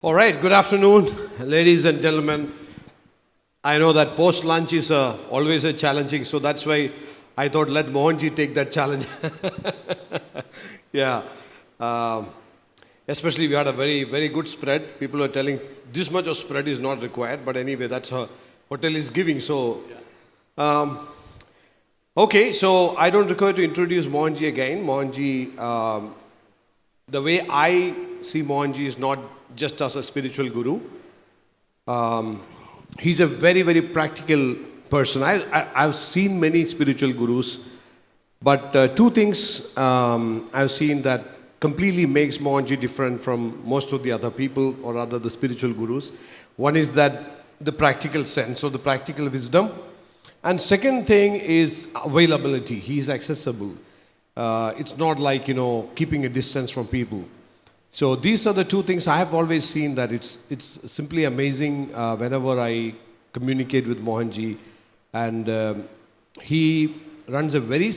All right, good afternoon, ladies and gentlemen. I know that post-lunch is always a challenging, so that's why I thought let Mohanji take that challenge. Yeah. Um, Especially we had a very, very good spread. People were telling this much of spread is not required, but anyway, that's how hotel is giving. So, um, okay, so I don't require to introduce Mohanji again. Mohanji, the way I see Mohanji is not just as a spiritual guru. Um, he's a very, very practical person. I've seen many spiritual gurus, but two things I've seen that completely makes Mohanji different from most of the other people or rather the spiritual gurus. One is that the practical sense or the practical wisdom. And second thing is availability. He's accessible. It's not like, keeping a distance from people. So these are the two things I have always seen that it's simply amazing whenever I communicate with Mohanji. And he runs a very,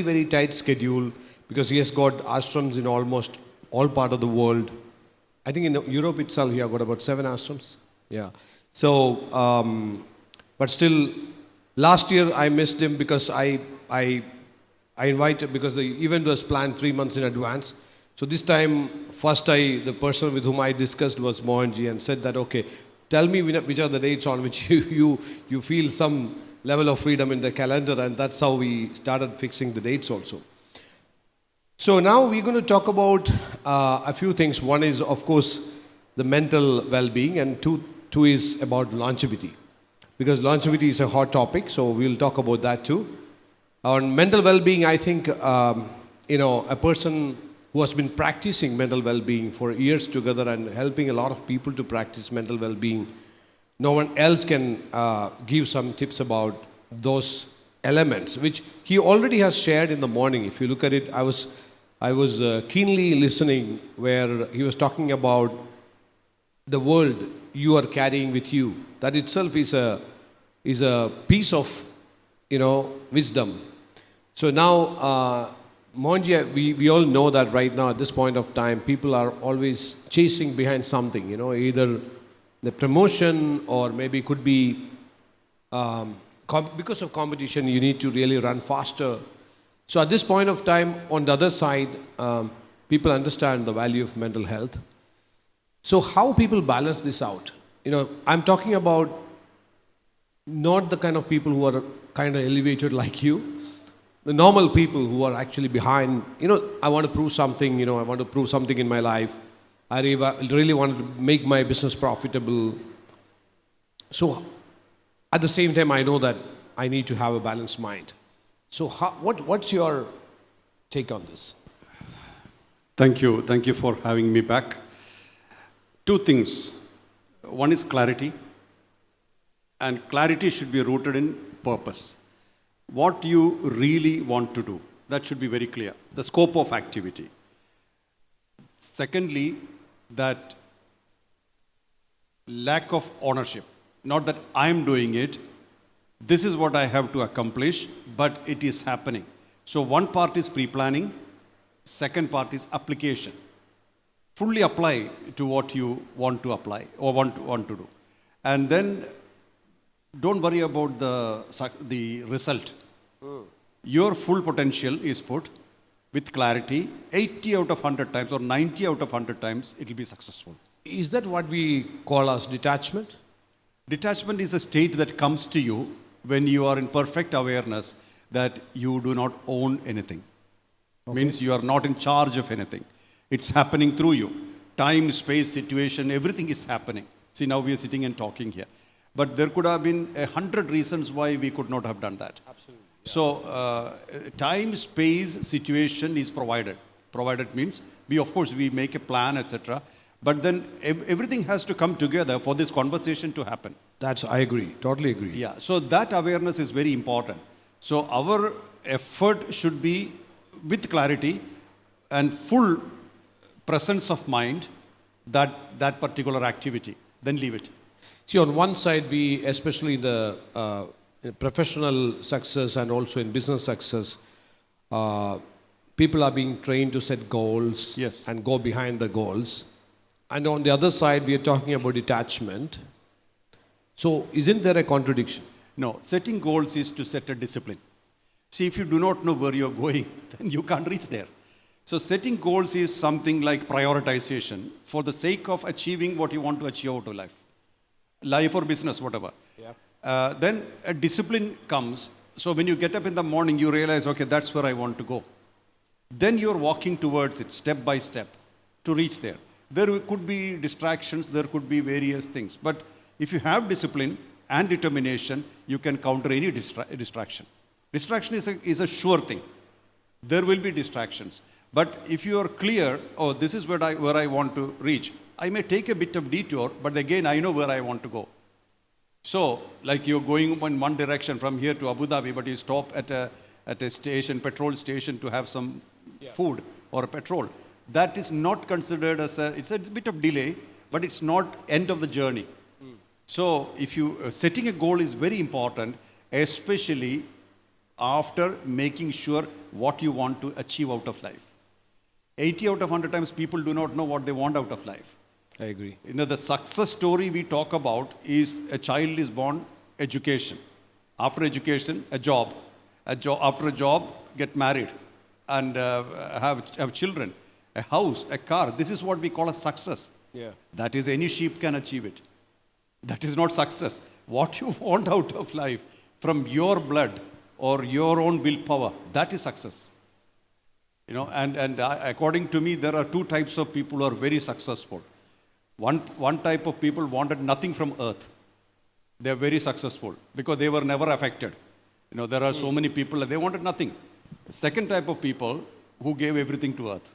very tight schedule because he has got ashrams in almost all part of the world. I think in Europe itself he has got about 7 ashrams. Yeah. So, but still, last year I missed him because I invited, because the event was planned 3 months in advance. So this time, first the person with whom I discussed was Mohanji and said that, okay, tell me which are the dates on which you feel some level of freedom in the calendar, and that's how we started fixing the dates also. So now we're going to talk about a few things. One is, of course, the mental well-being, and two is about longevity. Because longevity is a hot topic, so we'll talk about that too. On mental well-being, I think, a person who has been practicing mental well-being for years together and helping a lot of people to practice mental well-being, no one else can give some tips about those elements, which he already has shared in the morning. If you look at it, I was keenly listening where he was talking about the world you are carrying with you. That itself is a piece of, wisdom. So now, Mohanji, we all know that right now at this point of time, people are always chasing behind something, either the promotion or maybe could be because of competition, you need to really run faster. So at this point of time, on the other side, people understand the value of mental health. So how people balance this out? I'm talking about not the kind of people who are kind of elevated like you, the normal people who are actually behind, I want to prove something, I want to prove something in my life. I really want to make my business profitable. So at the same time, I know that I need to have a balanced mind. So what's your take on this? Thank you. Thank you for having me back. Two things. One is clarity. And clarity should be rooted in purpose. What you really want to do, that should be very clear. The scope of activity. Secondly, that lack of ownership. Not that I'm doing it, this is what I have to accomplish, but it is happening. So one part is pre-planning, second part is application. Fully apply to what you want to apply or want to do. And then don't worry about the result. Your full potential is put with clarity. 80 out of 100 times or 90 out of 100 times, it will be successful. Is that what we call as detachment? Detachment is a state that comes to you when you are in perfect awareness that you do not own anything. Okay. Means you are not in charge of anything. It's happening through you. Time, space, situation, everything is happening. See, now we are sitting and talking here. But there could have been 100 reasons why we could not have done that. Absolutely. Yeah. So, time, space, situation is provided. Provided means, of course, we make a plan, etc. But then everything has to come together for this conversation to happen. I agree, totally agree. Yeah, so that awareness is very important. So our effort should be with clarity and full presence of mind that particular activity. Then leave it. See, on one side, we, especially in the professional success and also in business success, people are being trained to set goals. Yes. And go behind the goals. And on the other side, we are talking about detachment. So isn't there a contradiction? No, setting goals is to set a discipline. See, if you do not know where you're going, then you can't reach there. So setting goals is something like prioritization for the sake of achieving what you want to achieve out of life or business, whatever. Yeah. Then a discipline comes. So when you get up in the morning, you realize, okay, that's where I want to go. Then you're walking towards it step by step to reach there. There could be distractions, there could be various things. But if you have discipline and determination, you can counter any distraction. Distraction is a sure thing. There will be distractions. But if you are clear, oh, this is where I want to reach, I may take a bit of detour, but again, I know where I want to go. So, like you're going in one direction from here to Abu Dhabi, but you stop at a station, petrol station, to have some food or petrol. That is not considered as it's a bit of delay, but it's not end of the journey. So, if you setting a goal is very important, especially after making sure what you want to achieve out of life. 80 out of 100 times people do not know what they want out of life. I agree. You know, the success story we talk about is a child is born, education. After education, a job. After a job, get married and have children, a house, a car. This is what we call a success. Yeah. That is, any sheep can achieve it. That is not success. What you want out of life from your blood or your own willpower, that is success. You know, and according to me, there are two types of people who are very successful. One type of people wanted nothing from earth. They are very successful because they were never affected. You know, there are so many people that they wanted nothing. The second type of people who gave everything to earth.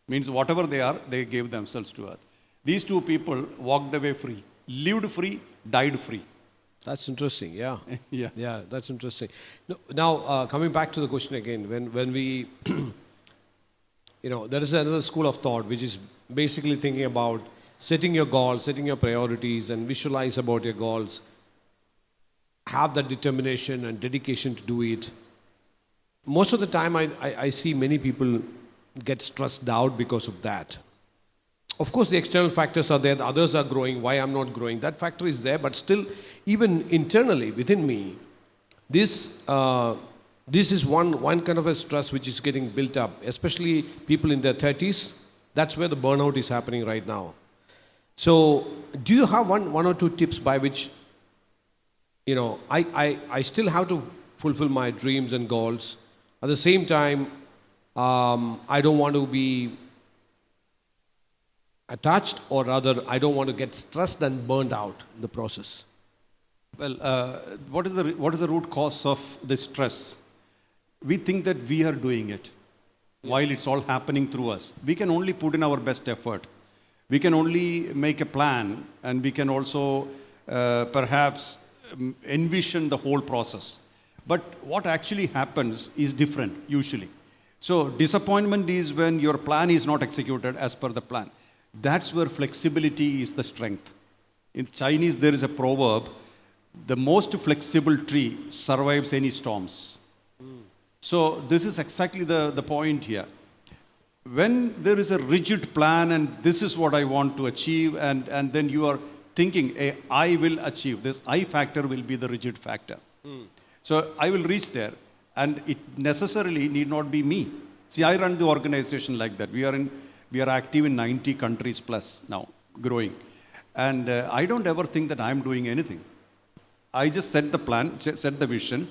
Means whatever they are, they gave themselves to earth. These two people walked away free, lived free, died free. That's interesting, yeah. Yeah. Yeah, that's interesting. Now, coming back to the question again, when we, there is another school of thought which is basically thinking about setting your goals, setting your priorities, and visualize about your goals. Have that determination and dedication to do it. Most of the time, I see many people get stressed out because of that. Of course, the external factors are there. The others are growing. Why I'm not growing? That factor is there. But still, even internally within me, this is one kind of a stress which is getting built up. Especially people in their 30s. That's where the burnout is happening right now. So, do you have one or two tips by which, I still have to fulfill my dreams and goals. At the same time, I don't want to be attached, or rather, I don't want to get stressed and burned out in the process. Well, what is the root cause of this stress? We think that we are doing it while it's all happening through us. We can only put in our best effort. We can only make a plan, and we can also perhaps envision the whole process. But what actually happens is different, usually. So disappointment is when your plan is not executed as per the plan. That's where flexibility is the strength. In Chinese, there is a proverb, the most flexible tree survives any storms. So this is exactly the point here. When there is a rigid plan and this is what I want to achieve, and then you are thinking, I will achieve this, I factor will be the rigid factor. So I will reach there, and it necessarily need not be me. See, I run the organization like that. We are active in 90 countries plus now, growing. And I don't ever think that I'm doing anything. I just set the plan, set the vision,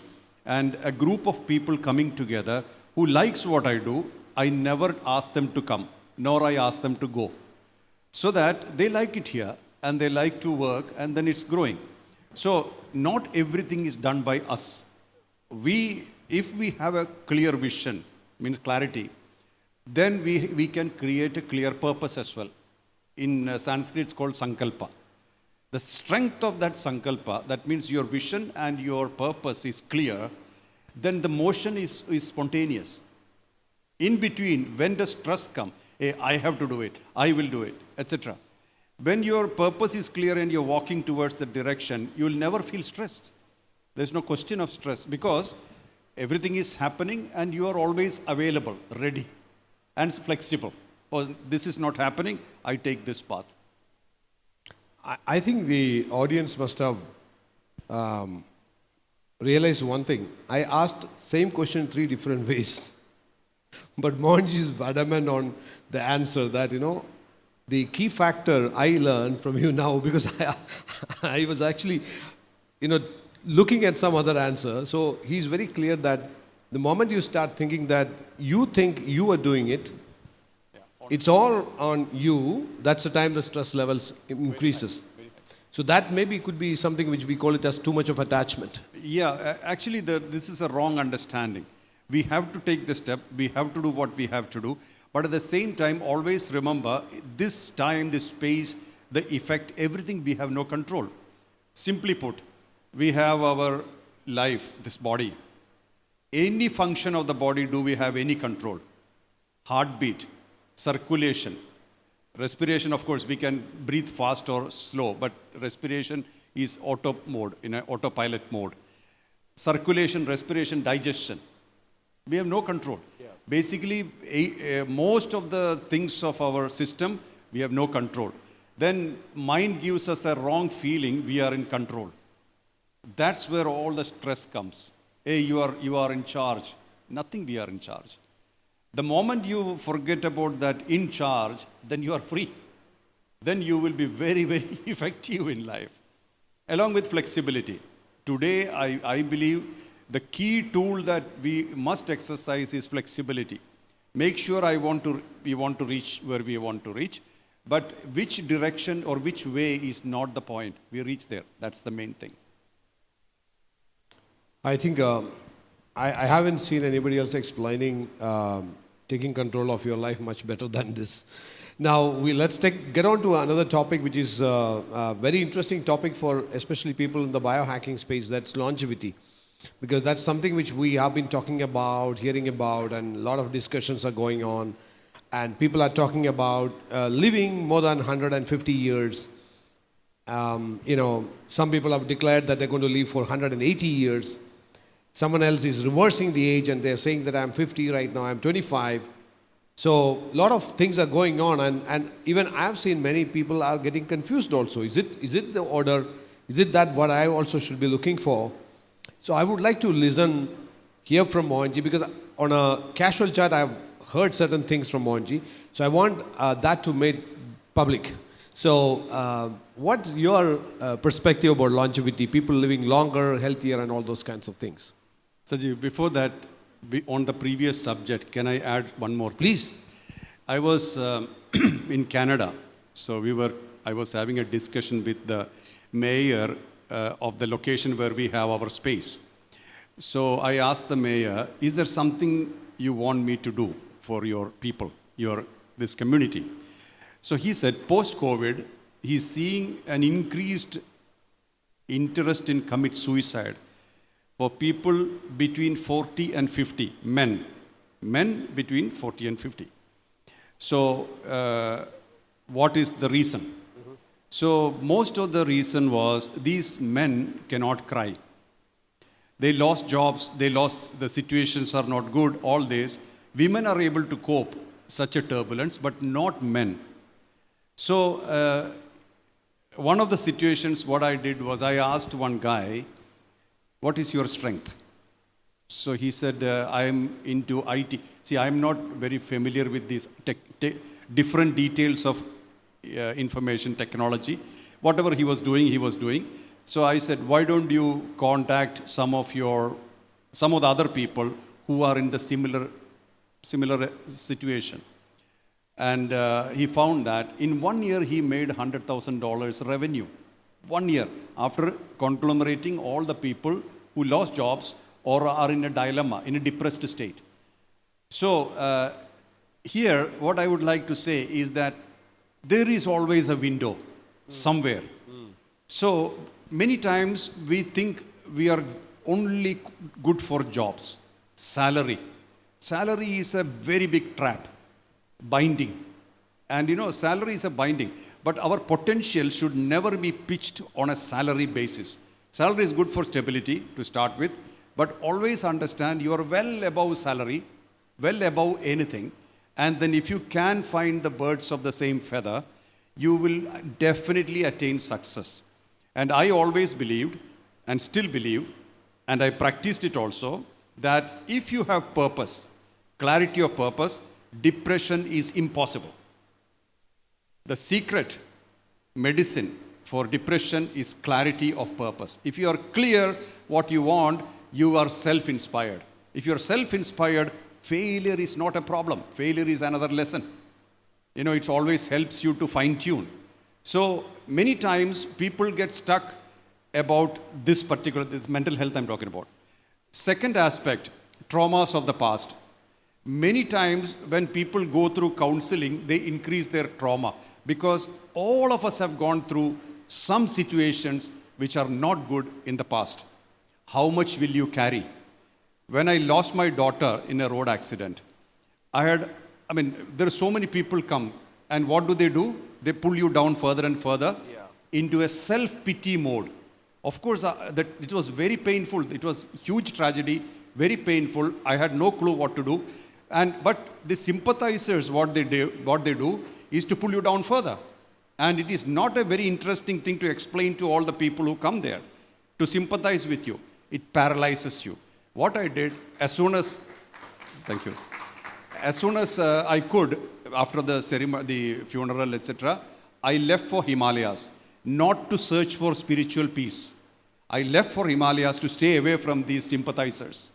and a group of people coming together who likes what I do, I never ask them to come, nor I ask them to go. So that they like it here, and they like to work, and then it's growing. So not everything is done by us. If we have a clear vision, means clarity, then we can create a clear purpose as well. In Sanskrit, it's called sankalpa. The strength of that sankalpa, that means your vision and your purpose is clear, then the motion is spontaneous. In between, when does stress come? I have to do it, I will do it, etc. When your purpose is clear and you're walking towards the direction, you will never feel stressed. There's no question of stress because everything is happening and you are always available, ready, and flexible. Oh, this is not happening, I take this path. I think the audience must have realized one thing. I asked same question three different ways. But Mohanji is adamant on the answer that, the key factor I learned from you now, because I was actually, you know, looking at some other answer. So he's very clear that the moment you start thinking that you think you are doing it, it's all on you, that's the time the stress levels increases. So that maybe could be something which we call it as too much of attachment. Yeah, actually, this is a wrong understanding. We have to take the step, we have to do what we have to do, but at the same time, always remember this time, this space, the effect, everything we have no control. Simply put, we have our life, this body. Any function of the body, do we have any control? Heartbeat, circulation, respiration, of course, we can breathe fast or slow, but respiration is auto mode, in an autopilot mode. Circulation, respiration, digestion. We have no control. Yeah. Basically, most of the things of our system, we have no control. Then mind gives us a wrong feeling we are in control. That's where all the stress comes. Hey, you are in charge. Nothing we are in charge. The moment you forget about that in charge, then you are free. Then you will be very, very effective in life. Along with flexibility. Today, I believe the key tool that we must exercise is flexibility. Make sure we want to reach where we want to reach, but which direction or which way is not the point. We reach there. That's the main thing. I think I haven't seen anybody else explaining taking control of your life much better than this. Now, let's get on to another topic, which is a very interesting topic for especially people in the biohacking space, that's longevity. Because that's something which we have been talking about, hearing about, and a lot of discussions are going on. And people are talking about living more than 150 years. Some people have declared that they're going to live for 180 years. Someone else is reversing the age and they're saying that I'm 50 right now, I'm 25. So a lot of things are going on, and even I've seen many people are getting confused also. Is it the order? Is it that what I also should be looking for? So I would like to hear from Mohanji, because on a casual chat I've heard certain things from Mohanji. So I want that to made public. So what's your perspective about longevity, people living longer, healthier, and all those kinds of things? Sajiv, before that, on the previous subject, can I add one more thing? Please. I was in Canada, so I was having a discussion with the mayor of the location where we have our space. So I asked the mayor, is there something you want me to do for your people, this community? So he said, post-COVID, he's seeing an increased interest in commit suicide for people between 40 and 50, men between 40 and 50. So what is the reason? Mm-hmm. So most of the reason was these men cannot cry. They lost jobs, the situations are not good, all this. Women are able to cope such a turbulence, but not men. So one of the situations, what I did was I asked one guy, what is your strength? So he said, I am into IT. See, I'm not very familiar with these different details of information technology. Whatever he was doing. So I said, why don't you contact some of the other people who are in the similar situation? And he found that in 1 year, he made $100,000 revenue. 1 year, after conglomerating all the people who lost jobs or are in a dilemma, in a depressed state. So here, what I would like to say is that there is always a window somewhere. So many times we think we are only good for jobs, salary. Salary is a very big trap, binding. And salary is a binding, but our potential should never be pitched on a salary basis. Salary is good for stability to start with, but always understand you are well above salary, well above anything. And then if you can find the birds of the same feather, you will definitely attain success. And I always believed, and still believe, and I practiced it also, that if you have purpose, clarity of purpose, depression is impossible. The secret medicine for depression is clarity of purpose. If you are clear what you want, you are self-inspired. If you are self-inspired, failure is not a problem. Failure is another lesson. You know, it always helps you to fine-tune. So many times people get stuck about this mental health I'm talking about. Second aspect, traumas of the past. Many times when people go through counseling, they increase their trauma because all of us have gone through some situations which are not good in the past. How much will you carry? When I lost my daughter in a road accident, there are so many people come, and what do? They pull you down further and further into a self-pity mode. Of course, it was very painful. It was huge tragedy, very painful. I had no clue what to do. But the sympathizers, what they do is to pull you down further. And it is not a very interesting thing to explain to all the people who come there to sympathize with you. It paralyzes you. What I did, thank you. As soon as I could, after the ceremony, the funeral, etc., I left for Himalayas, not to search for spiritual peace. I left for Himalayas to stay away from these sympathizers.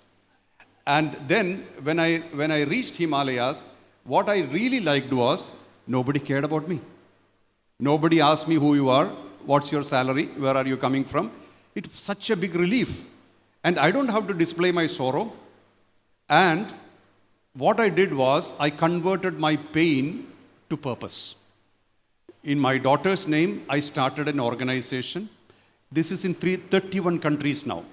And then, when I reached Himalayas, what I really liked was, nobody cared about me. Nobody asked me who you are, what's your salary, where are you coming from. It's such a big relief. And I don't have to display my sorrow. And what I did was, I converted my pain to purpose. In my daughter's name, I started an organization. This is in 31 countries now.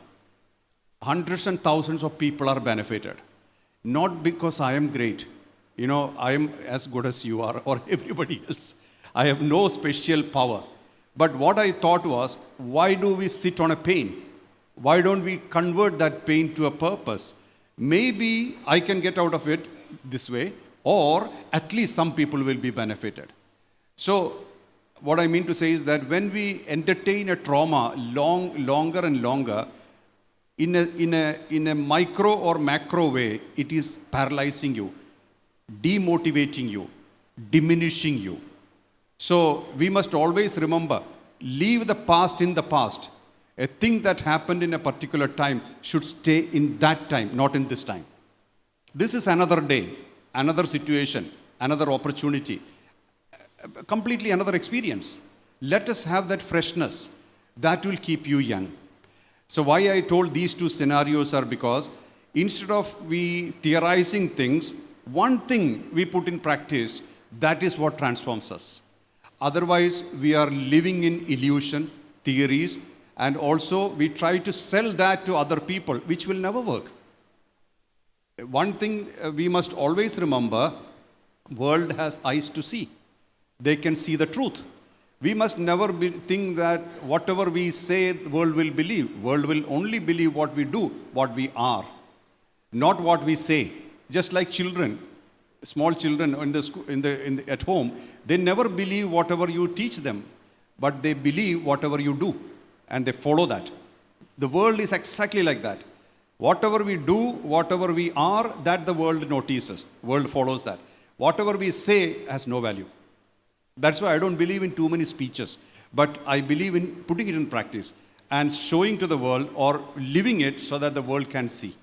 Hundreds and thousands of people are benefited. Not because I am great. You know, I am as good as you are or everybody else. I have no special power. But what I thought was, why do we sit on a pain? Why don't we convert that pain to a purpose? Maybe I can get out of it this way, or at least some people will be benefited. So, what I mean to say is that when we entertain a trauma longer and longer, in a micro or macro way, it is paralyzing you, demotivating you, diminishing you. So we must always remember, leave the past in the past. A thing that happened in a particular time should stay in that time, not in this time. This is another day, another situation, another opportunity, completely another experience. Let us have that freshness. That will keep you young. So why I told these two scenarios are because instead of we theorizing things, one thing we put in practice, that is what transforms us. Otherwise, we are living in illusion, theories, and also we try to sell that to other people, which will never work. One thing we must always remember, world has eyes to see. They can see the truth. We must never think that whatever we say, the world will believe. World will only believe what we do, what we are, not what we say. Just like children, small children at home, they never believe whatever you teach them, but they believe whatever you do, and they follow that. The world is exactly like that. Whatever we do, whatever we are, that the world notices. World follows that. Whatever we say has no value. That's why I don't believe in too many speeches, but I believe in putting it in practice and showing to the world or living it so that the world can see.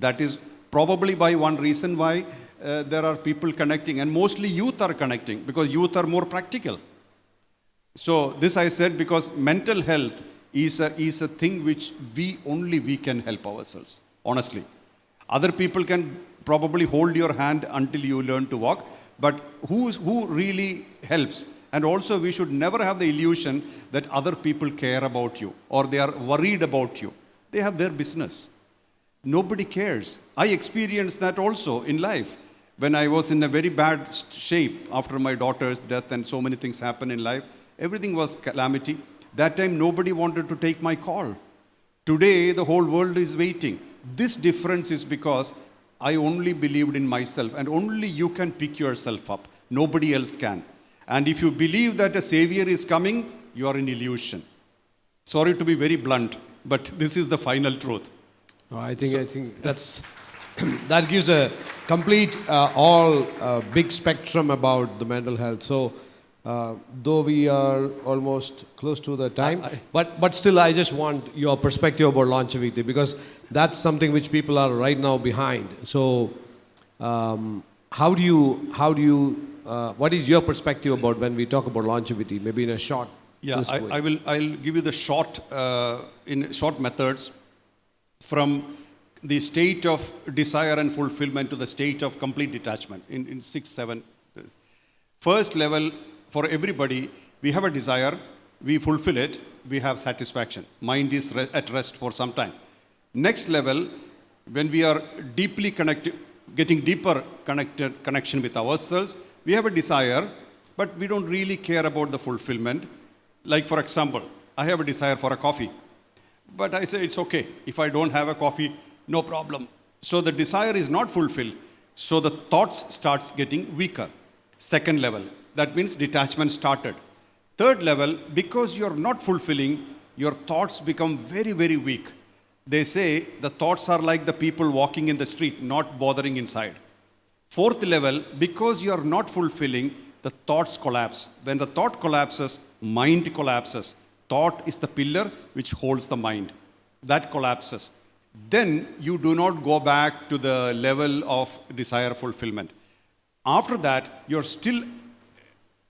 That is probably by one reason why there are people connecting, and mostly youth are connecting because youth are more practical. So this I said because mental health is a thing which we can help ourselves, honestly. Other people can probably hold your hand until you learn to walk, but who really helps? And also we should never have the illusion that other people care about you or they are worried about you. They have their business. Nobody cares. I experienced that also in life. When I was in a very bad shape after my daughter's death and so many things happened in life, everything was calamity. That time nobody wanted to take my call. Today the whole world is waiting. This difference is because I only believed in myself, and only you can pick yourself up. Nobody else can. And if you believe that a savior is coming, you are in illusion. Sorry to be very blunt, but this is the final truth. No, I think that's that gives a complete all big spectrum about the mental health. So though we are almost close to the time, but still I just want your perspective about longevity, because that's something which people are right now behind. So how do you what is your perspective about when we talk about longevity? Maybe in a short. Yeah, I'll give you the short methods from the state of desire and fulfillment to the state of complete detachment in 6, 7. First level, for everybody, we have a desire, we fulfill it, we have satisfaction. Mind is at rest for some time. Next level, when we are deeply connected, getting deeper connection with ourselves, we have a desire, but we don't really care about the fulfillment. Like, for example, I have a desire for a coffee, but I say it's okay. If I don't have a coffee, no problem. So the desire is not fulfilled. So the thoughts starts getting weaker. Second level, that means detachment started. Third level, because you're not fulfilling, your thoughts become very, very weak. They say the thoughts are like the people walking in the street, not bothering inside. Fourth level, because you are not fulfilling, the thoughts collapse. When the thought collapses, mind collapses. Thought is the pillar which holds the mind. That collapses. Then you do not go back to the level of desire fulfillment. After that, you're still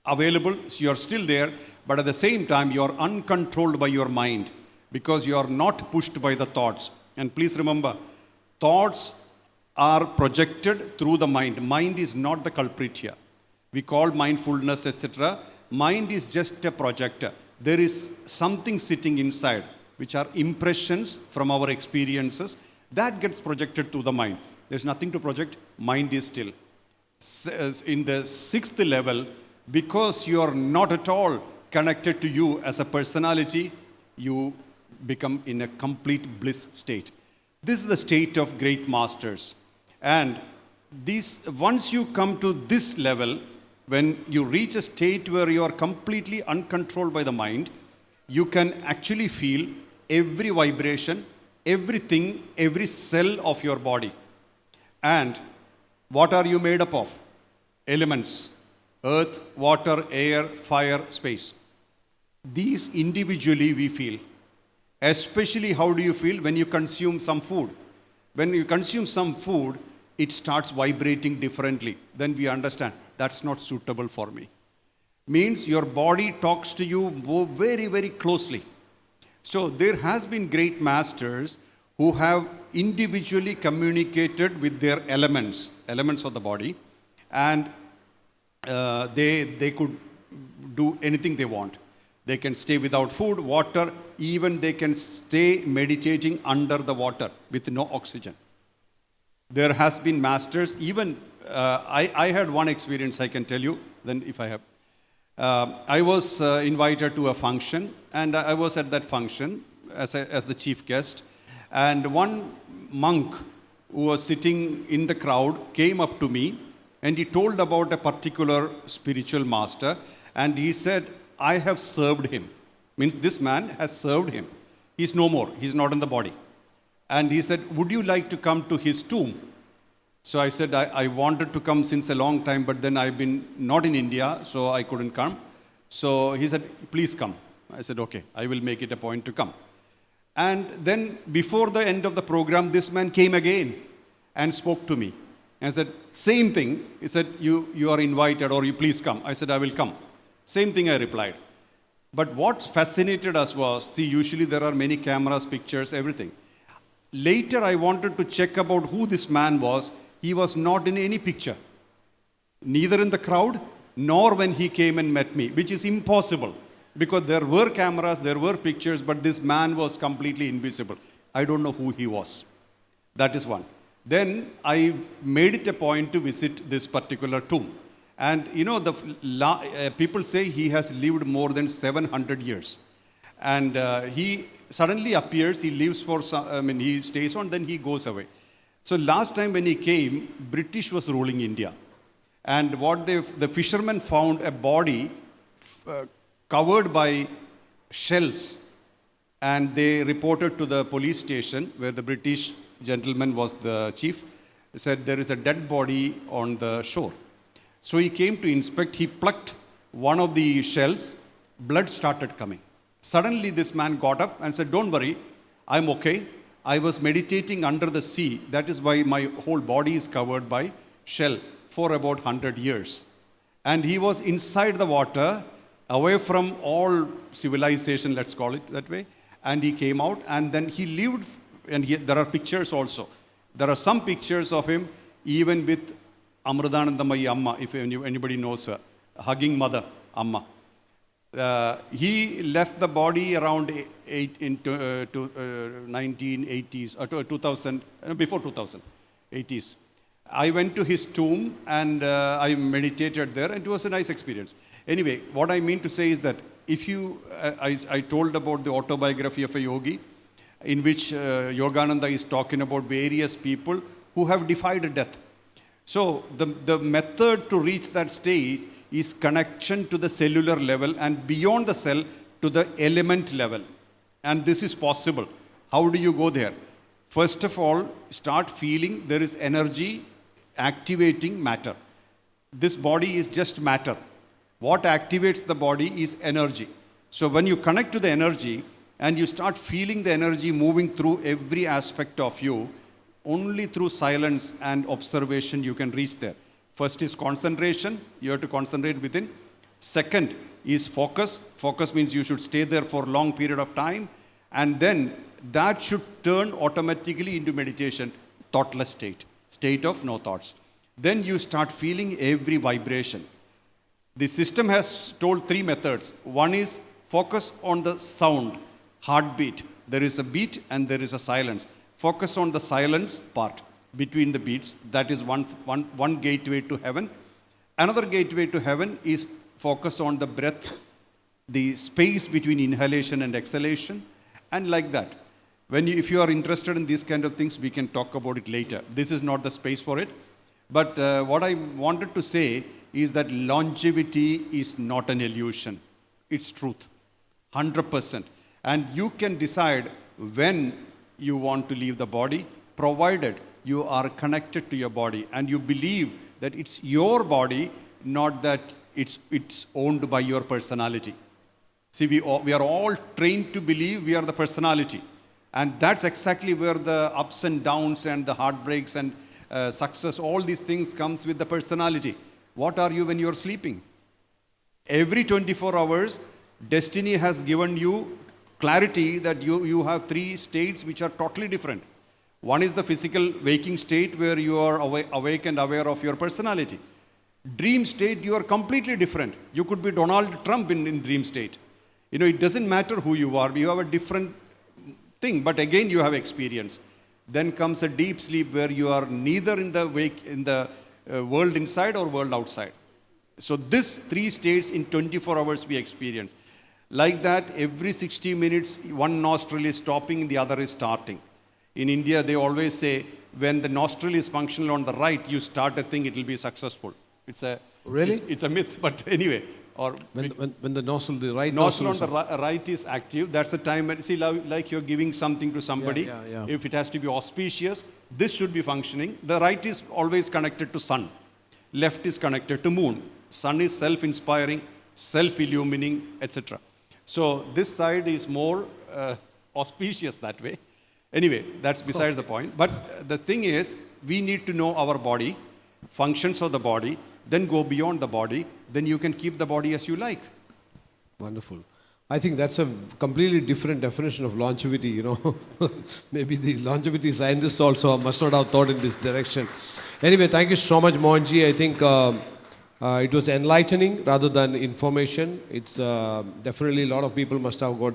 available, you're still there, but at the same time, you're uncontrolled by your mind because you are not pushed by the thoughts. And please remember, thoughts are projected through the mind. Mind is not the culprit here. We call mindfulness, etc. Mind is just a projector. There is something sitting inside, which are impressions from our experiences, that gets projected to the mind. There's nothing to project, mind is still. In the sixth level, because you are not at all connected to you as a personality, you become in a complete bliss state. This is the state of great masters. And once you come to this level, when you reach a state where you are completely uncontrolled by the mind, you can actually feel every vibration, everything, every cell of your body. And what are you made up of? Elements: earth, water, air, fire, space. These individually we feel. Especially how do you feel when you consume some food? When you consume some food, it starts vibrating differently. Then we understand that's not suitable for me. Means your body talks to you very, very closely. So there has been great masters who have individually communicated with their elements of the body, and they could do anything they want. They can stay without food, water, even they can stay meditating under the water with no oxygen. There has been masters, even I had one experience I can tell you, then if I have. I was invited to a function, and I was at that function as the chief guest, and one monk who was sitting in the crowd came up to me, and he told about a particular spiritual master, and he said, I have served him. Means this man has served him. He's no more. He's not in the body. And he said, would you like to come to his tomb? So I said, I wanted to come since a long time, but then I've been not in India, so I couldn't come. So he said, please come. I said, okay, I will make it a point to come. And then before the end of the program, this man came again and spoke to me. And I said, same thing. He said, you are invited, or you please come. I said, I will come. Same thing I replied. But what fascinated us was, see, usually there are many cameras, pictures, everything. Later, I wanted to check about who this man was. He was not in any picture, neither in the crowd, nor when he came and met me, which is impossible, because there were cameras, there were pictures, but this man was completely invisible. I don't know who he was. That is one. Then I made it a point to visit this particular tomb. And you know, people say he has lived more than 700 years. And he suddenly appears, he lives for he stays on, then he goes away. So last time when he came, British was ruling India. And what the fishermen found a body covered by shells, and they reported to the police station where the British gentleman was the chief. He said there is a dead body on the shore. So he came to inspect. He plucked one of the shells. Blood started coming. Suddenly this man got up and said, "Don't worry, I'm okay. I was meditating under the sea. That is why my whole body is covered by shell for about 100 years. And he was inside the water, away from all civilization, let's call it that way. And he came out, and then he lived, and there are pictures also. There are some pictures of him even with Amrudanandamayi Amma, if anybody knows her, hugging mother, Amma. He left the body around 1980s, 2000, before 2000, 80s. I went to his tomb and I meditated there, and it was a nice experience. Anyway, what I mean to say is that if you, I told about the autobiography of a yogi, in which Yogananda is talking about various people who have defied death. So the method to reach that state is connection to the cellular level and beyond the cell to the element level. And this is possible. How do you go there? First of all, start feeling there is energy activating matter. This body is just matter. What activates the body is energy. So when you connect to the energy and you start feeling the energy moving through every aspect of you, only through silence and observation you can reach there. First is concentration. You have to concentrate within. Second is focus. Focus means you should stay there for a long period of time. And then that should turn automatically into meditation, thoughtless state, state of no thoughts. Then you start feeling every vibration. The system has told 3 methods. One is focus on the sound, heartbeat. There is a beat and there is a silence. Focus on the silence part between the beats. That is one gateway to heaven. Another gateway to heaven is focus on the breath, the space between inhalation and exhalation, and like that. If you are interested in these kind of things, we can talk about it later. This is not the space for it. But what I wanted to say is that longevity is not an illusion. It's truth, 100%. And you can decide when you want to leave the body, provided you are connected to your body and you believe that it's your body, not that it's owned by your personality. See, we are all trained to believe we are the personality. And that's exactly where the ups and downs and the heartbreaks and success, all these things comes with the personality. What are you when you're sleeping? Every 24 hours, destiny has given you clarity that you have 3 states which are totally different. One is the physical waking state where you are awake and aware of your personality. Dream state, you are completely different. You could be Donald Trump in dream state. It doesn't matter who you are. You have a different thing, but again you have experience. Then comes a deep sleep where you are neither in the world inside or world outside. So this 3 states in 24 hours we experience. Like that, every 60 minutes, one nostril is stopping, the other is starting. In India, they always say, when the nostril is functional on the right, you start a thing, it will be successful. Really? It's a myth, but anyway. Or when the nostril, the right nostril nostril on the right is active, that's the time when, see, like you're giving something to somebody. Yeah. If it has to be auspicious, this should be functioning. The right is always connected to sun. Left is connected to moon. Sun is self-inspiring, self-illumining, etc. So this side is more auspicious that way. Anyway, that's besides the point. But the thing is, we need to know our body, functions of the body, then go beyond the body, then you can keep the body as you like. Wonderful. I think that's a completely different definition of longevity, Maybe the longevity scientists also must not have thought in this direction. Anyway, thank you so much, Mohanji. I think it was enlightening rather than information. It's definitely a lot of people must have got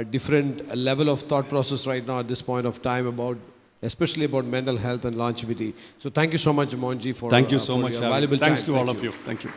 different level of thought process right now at this point of time especially about mental health and longevity. So thank you so much, Mohanji, for Thank you so much. your valuable Thanks time. to all of you. Thank you.